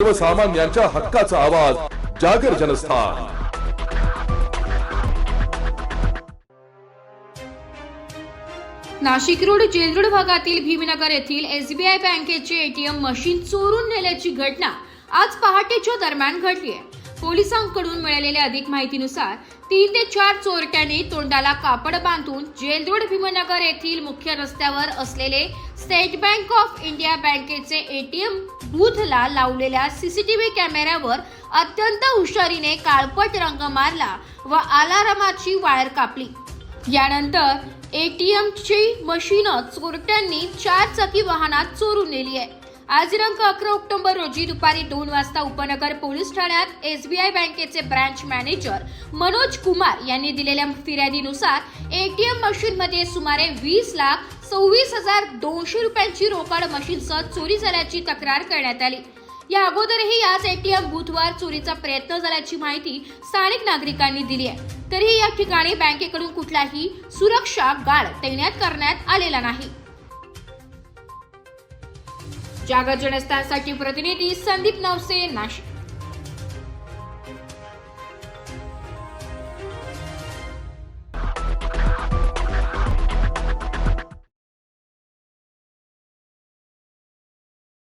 सर्वसामान्यांच्या हक्काचा आवाज जागर जनस्थान। नाशिक रोड जेलरोड भागातील भीमनगर येथील एसबीआय बँकेचे एटीएम मशीन चोरून नेल्याची घटना आज पहाटेच्या दरम्यान घडली आहे। पोलिसांकडून मिळालेल्या अधिक माहितीनुसार 3 ते 4 चोरट्यांनी तोंडाला कापड बांधून जेलरोड भीमनगर येथील मुख्य रस्त्यावर असलेले स्टेट बँक ऑफ इंडिया बँकेचे एटीएम बूथला लावलेल्या सीसीटीव्ही कॅमेऱ्यावर अत्यंत हुशारीने काळपट रंग मारला व अलार्माची वायर कापली। यानंतर एटीएमची मशीन चोरट्यांनी 4 चाकी वाहनात चोरून नेली आहे। आज दिनांक 11 ऑक्टोबर रोजी दुपारी 2 वाजता उपनगर पोलीस ठाण्यात एसबीआय बँकेचे ब्रांच मॅनेजर मनोज कुमार यांनी दिलेल्या फिर्यादीनुसार एटीएम मशीनमध्ये सुमारे 20,26,200 रुपयांची रोकड मशीनसह चोरी झाल्याची तक्रार करण्यात आली। या अगोदरही याच एटीएम बूथवर चोरीचा प्रयत्न झाल्याची माहिती स्थानिक नागरिकांनी दिली आहे। तरीही या ठिकाणी बँकेकडून कुठलाही सुरक्षा गार्ड तैनात करण्यात आलेला नाही। जागर जनस्थानसाठी प्रतिनिधी संदीप नवसे, नाशिक।